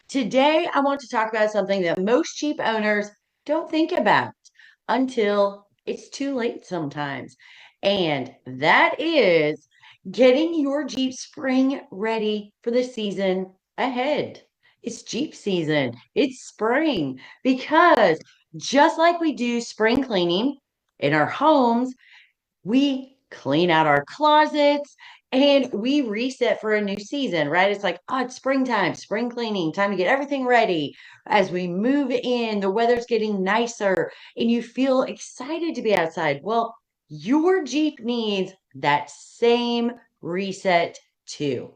Today, I want to talk about something that most Jeep owners don't think about until it's too late sometimes. And that is getting your Jeep spring ready for the season ahead. It's Jeep season, it's spring, because just like we do spring cleaning in our homes, we clean out our closets and we reset for a new season, right? It's like, oh, it's springtime, spring cleaning, time to get everything ready. As we move in, the weather's getting nicer and you feel excited to be outside. Well, your Jeep needs that same reset too.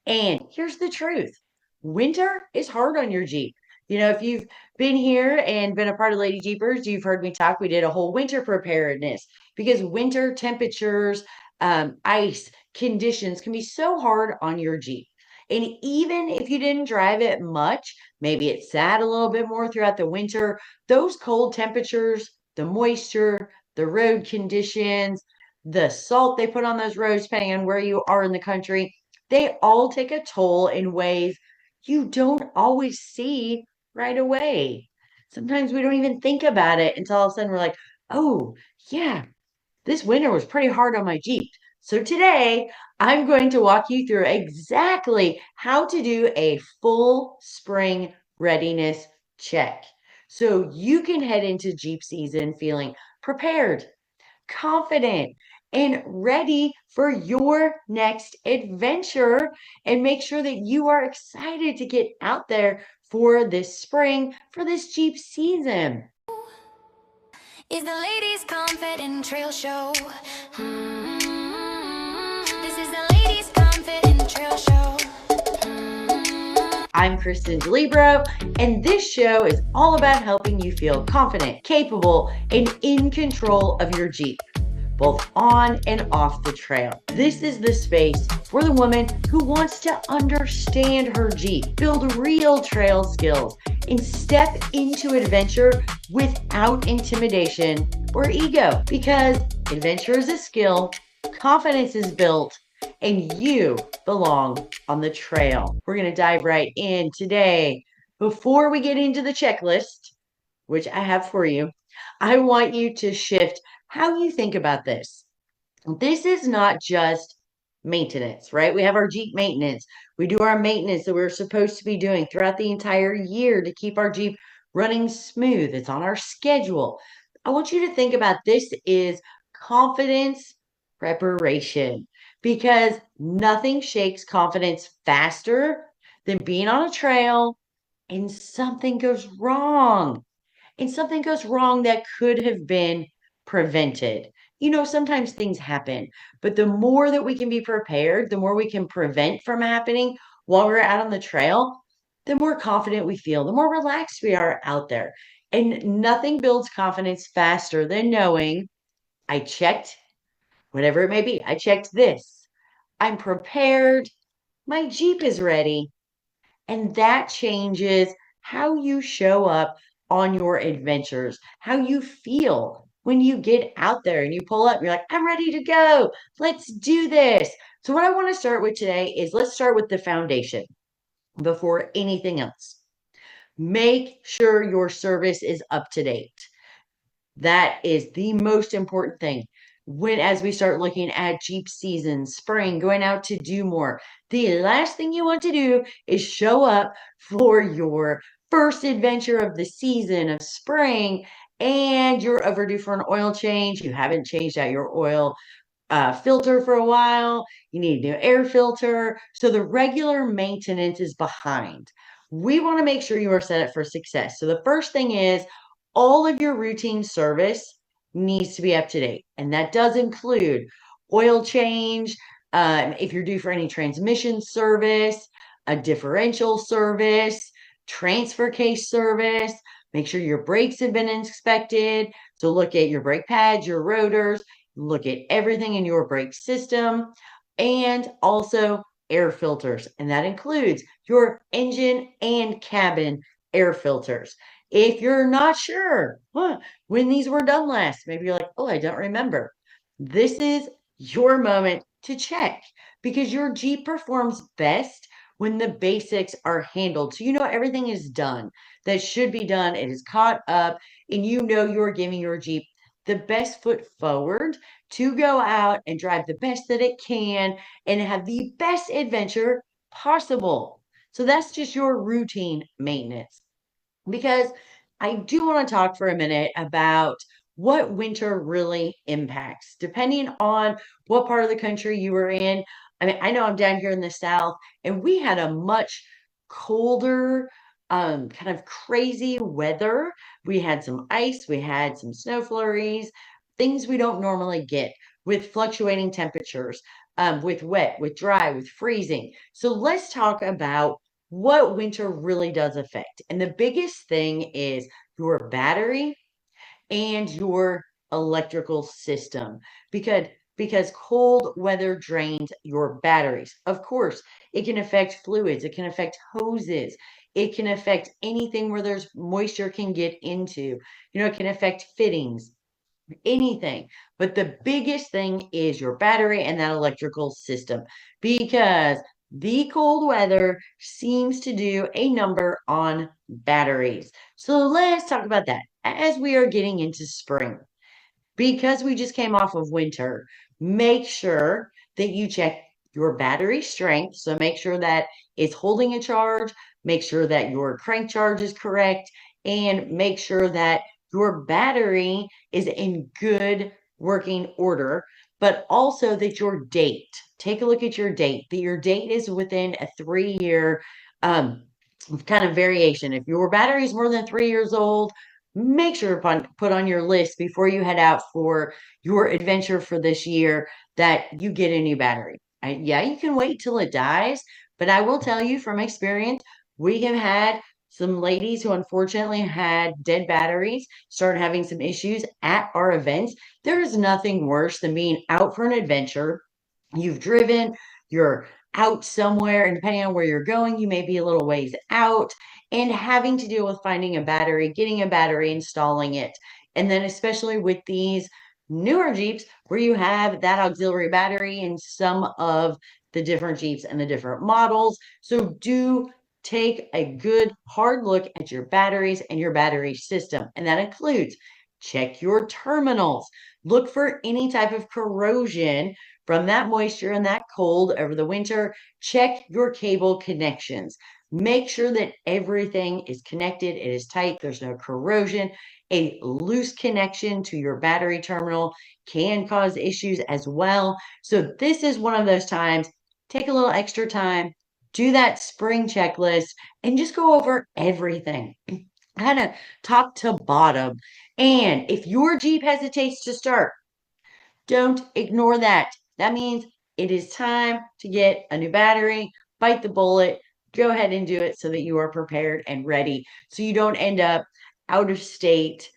And here's the truth. Winter is hard on your Jeep. If you've been here and been a part of Lady Jeepers, you've heard me talk. We did a whole winter preparedness because winter temperatures, ice conditions can be so hard on your Jeep. And even if you didn't drive it much, maybe it sat a little bit more throughout the winter, those cold temperatures, the moisture, the road conditions, the salt they put on those roads, depending on where you are in the country, they all take a toll in ways you don't always see right away. Sometimes we don't even think about it until all of a sudden we're like, oh, yeah, this winter was pretty hard on my Jeep. So today, I'm going to walk you through exactly how to do a full spring readiness check. So you can head into Jeep season feeling prepared, confident, and ready for your next adventure. And make sure that you are excited to get out there for this spring, for this Jeep season. Is the ladies' confident trail show. This is the ladies' confident trail show. I'm Kristen DeLibero, and this show is all about helping you feel confident, capable, and in control of your Jeep, both on and off the trail. This is the space for the woman who wants to understand her Jeep, build real trail skills, and step into adventure without intimidation or ego. Because adventure is a skill, confidence is built, and you belong on the trail. We're going to dive right in today. Before we get into the checklist, which I have for you, I want you to shift how you think about this. This is not just maintenance, right? We have our Jeep maintenance. We do our maintenance that we're supposed to be doing throughout the entire year to keep our Jeep running smooth. It's on our schedule. I want you to think about this is confidence preparation because nothing shakes confidence faster than being on a trail and something goes wrong that could have been prevented. Sometimes things happen, but the more that we can be prepared, the more we can prevent from happening while we're out on the trail, the more confident we feel, the more relaxed we are out there. And nothing builds confidence faster than knowing I checked whatever it may be. I checked this. I'm prepared. My Jeep is ready. And that changes how you show up on your adventures, how you feel when you get out there and you pull up. You're like, I'm ready to go. Let's do this. So, what I want to start with today is let's start with the foundation before anything else. Make sure your service is up to date. That is the most important thing. As we start looking at Jeep season, spring, going out to do more, the last thing you want to do is show up for your first adventure of the season of spring and you're overdue for an oil change. You haven't changed out your oil filter for a while. You need a new air filter. So the regular maintenance is behind. We want to make sure you are set up for success. So the first thing is all of your routine service needs to be up to date. And that does include oil change, if you're due for any transmission service, a differential service, transfer case service. Make sure your brakes have been inspected. So look at your brake pads, your rotors, look at everything in your brake system, and also air filters. And that includes your engine and cabin air filters. If you're not sure when these were done last, maybe you're like, oh, I don't remember. This is your moment to check because your Jeep performs best when the basics are handled. So you know everything is done that should be done. It is caught up, and you know you're giving your Jeep the best foot forward to go out and drive the best that it can and have the best adventure possible. So that's just your routine maintenance. Because I do want to talk for a minute about what winter really impacts, depending on what part of the country you were in. I mean, I know I'm down here in the South, and we had a much colder, kind of crazy weather. We had some ice, we had some snow flurries, things we don't normally get with fluctuating temperatures, with wet, with dry, with freezing. So let's talk about what winter really does affect. And the biggest thing is your battery and your electrical system because cold weather drains your batteries. Of course, it can affect fluids, it can affect hoses, it can affect anything where there's moisture can get into. You know, it can affect fittings, anything. But the biggest thing is your battery and that electrical system because the cold weather seems to do a number on batteries. So let's talk about that as we are getting into spring. Because we just came off of winter, make sure that you check your battery strength. So make sure that it's holding a charge, make sure that your crank charge is correct, and make sure that your battery is in good working order, but also that your date, take a look at your date, that your date is within a 3 year um, kind of variation. If your battery is more than 3 years old, make sure to put on your list before you head out for your adventure for this year that you get a new battery. Yeah, you can wait till it dies, but I will tell you from experience, we have had some ladies who unfortunately had dead batteries start having some issues at our events. There is nothing worse than being out for an adventure. You've driven, you're out somewhere, and depending on where you're going, you may be a little ways out and having to deal with finding a battery, getting a battery, installing it. And then, especially with these newer Jeeps, where you have that auxiliary battery in some of the different Jeeps and the different models. So, do take a good hard look at your batteries and your battery system. And that includes check your terminals, look for any type of corrosion from that moisture and that cold over the winter. Check your cable connections. Make sure that everything is connected, it is tight, there's no corrosion. A loose connection to your battery terminal can cause issues as well. So, this is one of those times. Take a little extra time, do that spring checklist, and just go over everything, kind of top to bottom. And if your Jeep hesitates to start, don't ignore that. That means it is time to get a new battery, bite the bullet, go ahead and do it so that you are prepared and ready. So you don't end up out of state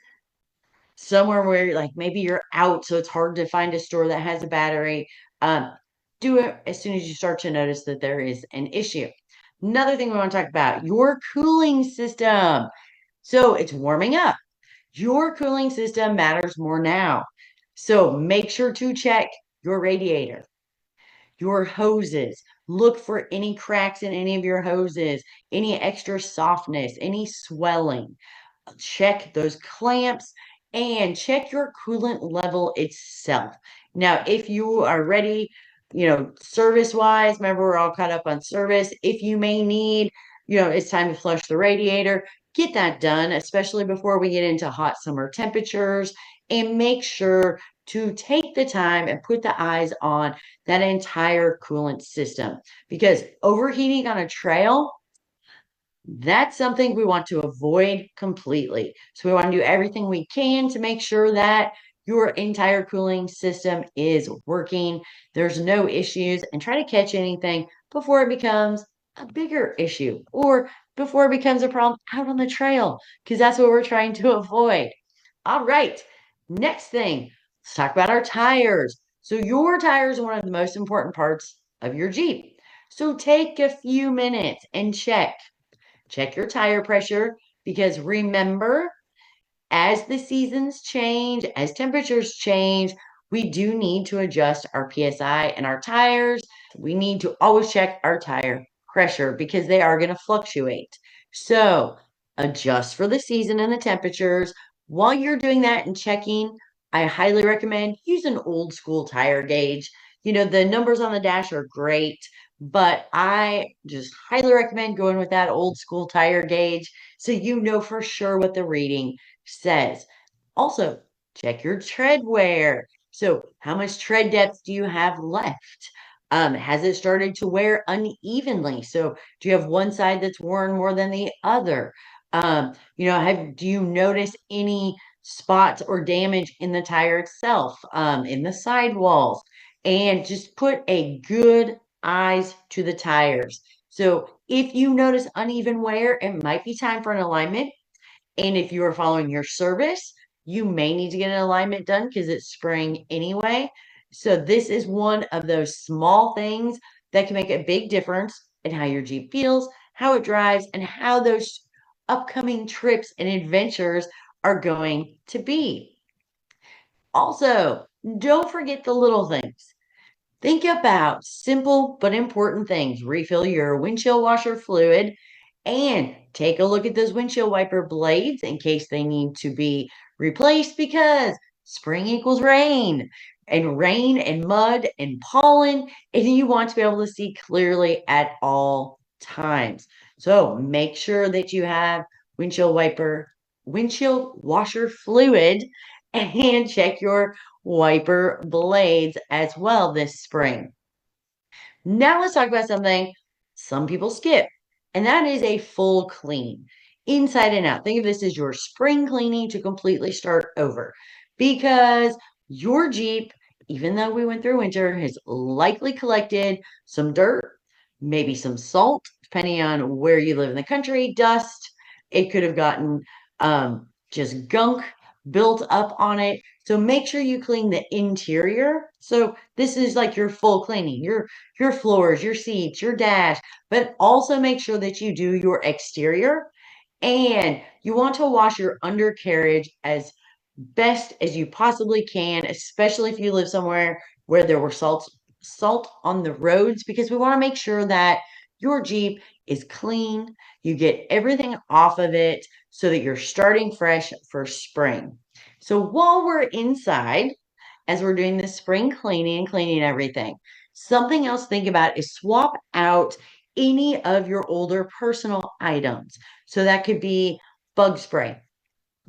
somewhere where like maybe you're out, so it's hard to find a store that has a battery. Um, do it as soon as you start to notice that there is an issue. Another thing we want to talk about, your cooling system. So it's warming up. Your cooling system matters more now. So make sure to check your radiator, your hoses. Look for any cracks in any of your hoses, any extra softness, any swelling. Check those clamps and check your coolant level itself. Now, if you are ready, service wise, remember we're all caught up on service. If you may need, it's time to flush the radiator, get that done, especially before we get into hot summer temperatures, and make sure to take the time and put the eyes on that entire coolant system because overheating on a trail, that's something we want to avoid completely. So we want to do everything we can to make sure that your entire cooling system is working. There's no issues and try to catch anything before it becomes a bigger issue or before it becomes a problem out on the trail, because that's what we're trying to avoid. All right. Next thing, let's talk about our tires. So your tires are one of the most important parts of your Jeep. So take a few minutes and check your tire pressure because remember, as the seasons change, as temperatures change, we do need to adjust our PSI and our tires. We need to always check our tire pressure because they are going to fluctuate. So adjust for the season and the temperatures. While you're doing that and checking, I highly recommend use an old school tire gauge. The numbers on the dash are great, but I just highly recommend going with that old school tire gauge so you know for sure what the reading says. Also, check your tread wear. So, how much tread depth do you have left? Has it started to wear unevenly? So, do you have one side that's worn more than the other? Do you notice any spots or damage in the tire itself, in the sidewalls? And just put a good eyes to the tires. So, if you notice uneven wear, it might be time for an alignment. And if you are following your service, you may need to get an alignment done because it's spring anyway. So this is one of those small things that can make a big difference in how your Jeep feels, how it drives, and how those upcoming trips and adventures are going to be. Also, don't forget the little things. Think about simple but important things. Refill your windshield washer fluid and take a look at those windshield wiper blades in case they need to be replaced because spring equals rain and mud and pollen, and you want to be able to see clearly at all times. So make sure that you have windshield washer fluid and check your wiper blades as well this spring. Now let's talk about something some people skip, and that is a full clean, inside and out. Think of this as your spring cleaning to completely start over because your Jeep, even though we went through winter, has likely collected some dirt, maybe some salt, depending on where you live in the country, dust. It could have gotten just gunk built up on it. So make sure you clean the interior. So this is like your full cleaning, your floors, your seats, your dash, but also make sure that you do your exterior and you want to wash your undercarriage as best as you possibly can, especially if you live somewhere where there were salt on the roads, because we want to make sure that your Jeep is clean. You get everything off of it so that you're starting fresh for spring. So while we're inside, as we're doing the spring cleaning, cleaning everything, something else to think about is swap out any of your older personal items. So that could be bug spray,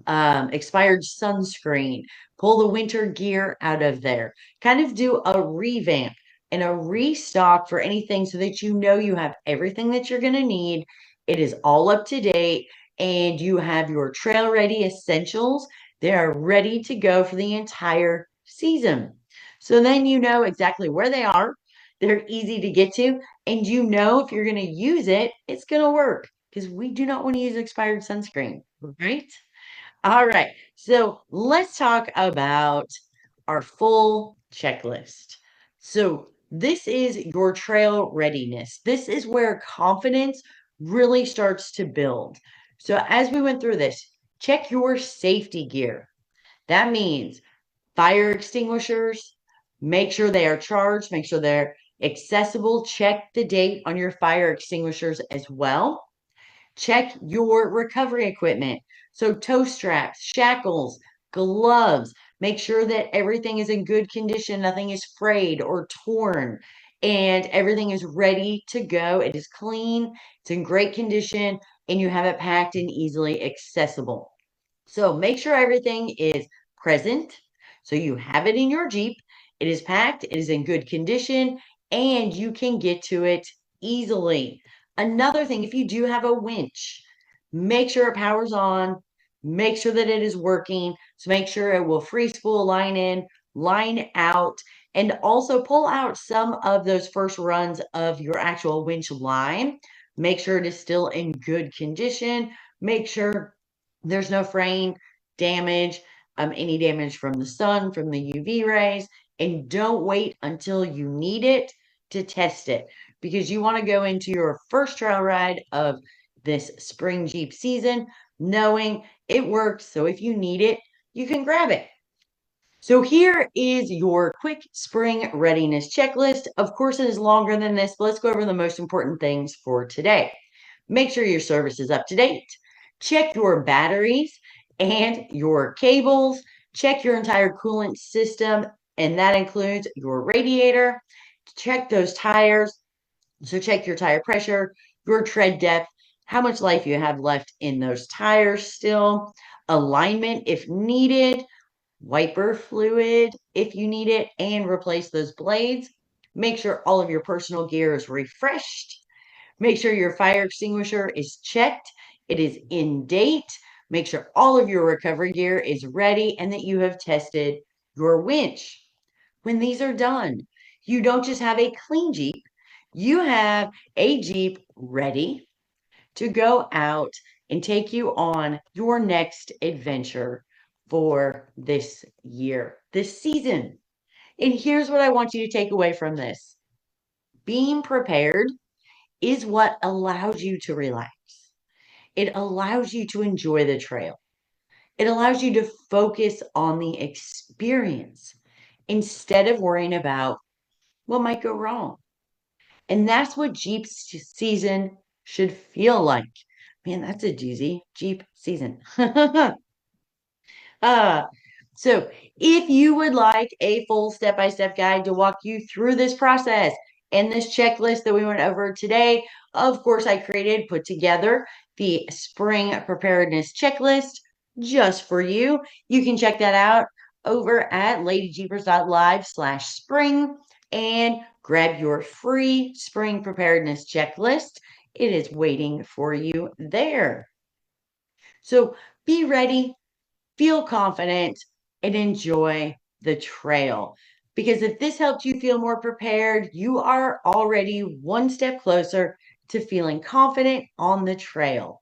expired sunscreen, pull the winter gear out of there, kind of do a revamp and a restock for anything so that you know you have everything that you're going to need. It is all up to date and you have your trail ready essentials. They are ready to go for the entire season. So then you know exactly where they are. They're easy to get to, and you know if you're going to use it, it's going to work because we do not want to use expired sunscreen, right? All right. So let's talk about our full checklist. So this is your trail readiness. This is where confidence really starts to build. So as we went through this, check your safety gear. That means fire extinguishers, make sure they are charged, make sure they're accessible. Check the date on your fire extinguishers as well. Check your recovery equipment. So, toe straps, shackles, gloves. Make sure that everything is in good condition, nothing is frayed or torn, and everything is ready to go. It is clean, it's in great condition, and you have it packed and easily accessible. So make sure everything is present. So you have it in your Jeep. It is packed, it is in good condition, and you can get to it easily. Another thing, if you do have a winch, make sure it powers on, make sure that it is working. So make sure it will free spool line in, line out, and also pull out some of those first runs of your actual winch line. Make sure it is still in good condition. Make sure there's no fraying, damage, any damage from the sun, from the UV rays, and don't wait until you need it to test it because you want to go into your first trail ride of this spring Jeep season knowing it works. So if you need it, you can grab it. So here is your quick spring readiness checklist. Of course, it is longer than this, but let's go over the most important things for today. Make sure your service is up to date. Check your batteries and your cables. Check your entire coolant system, and that includes your radiator. Check those tires. So check your tire pressure, your tread depth, how much life you have left in those tires still, alignment if needed, wiper fluid if you need it, and replace those blades. Make sure all of your personal gear is refreshed. Make sure your fire extinguisher is checked, it is in date. Make sure all of your recovery gear is ready and that you have tested your winch. When these are done, you don't just have a clean Jeep, you have a Jeep ready to go out and take you on your next adventure for this year, this season. And here's what I want you to take away from this: being prepared is what allows you to relax, it allows you to enjoy the trail, it allows you to focus on the experience instead of worrying about what might go wrong. And that's what Jeep season should feel like. Man, that's a doozy. Jeep season. Uh, so if you would like a full step-by-step guide to walk you through this process and this checklist that we went over today, of course, I put together the spring preparedness checklist just for you. You can check that out over at ladyjeepers.live/spring and grab your free spring preparedness checklist. It is waiting for you there. So be ready, feel confident, and enjoy the trail. Because if this helped you feel more prepared, you are already one step closer to feeling confident on the trail.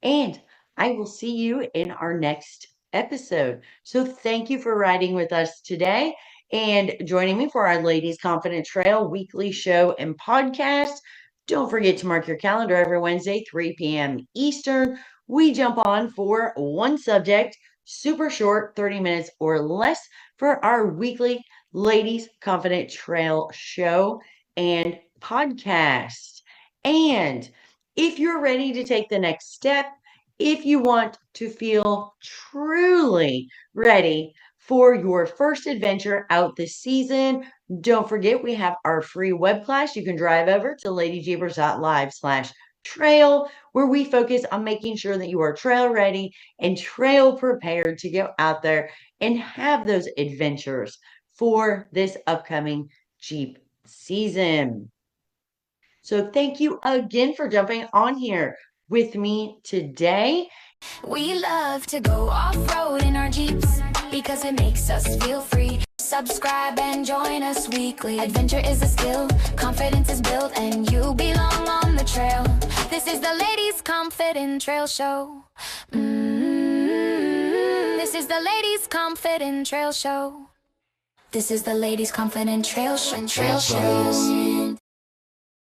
And I will see you in our next episode. So thank you for riding with us today and joining me for our Ladies Confident Trail weekly show and podcast. Don't forget to mark your calendar every Wednesday, 3 p.m. Eastern. We jump on for one subject, super short, 30 minutes or less, for our weekly Ladies Confident Trail show and podcast. And if you're ready to take the next step, if you want to feel truly ready for your first adventure out this season, don't forget we have our free web class. You can drive over to ladyjeepers.live/trail, where we focus on making sure that you are trail ready and trail prepared to go out there and have those adventures for this upcoming Jeep season. So thank you again for jumping on here with me today. We love to go off-road in our Jeeps because it makes us feel free. Subscribe and join us weekly. Adventure is a skill, confidence is built, and you belong on the trail. This is the Ladies Confident Trail Show. This is the Ladies Confident Trail Show. This is the Ladies Confident Trail Show.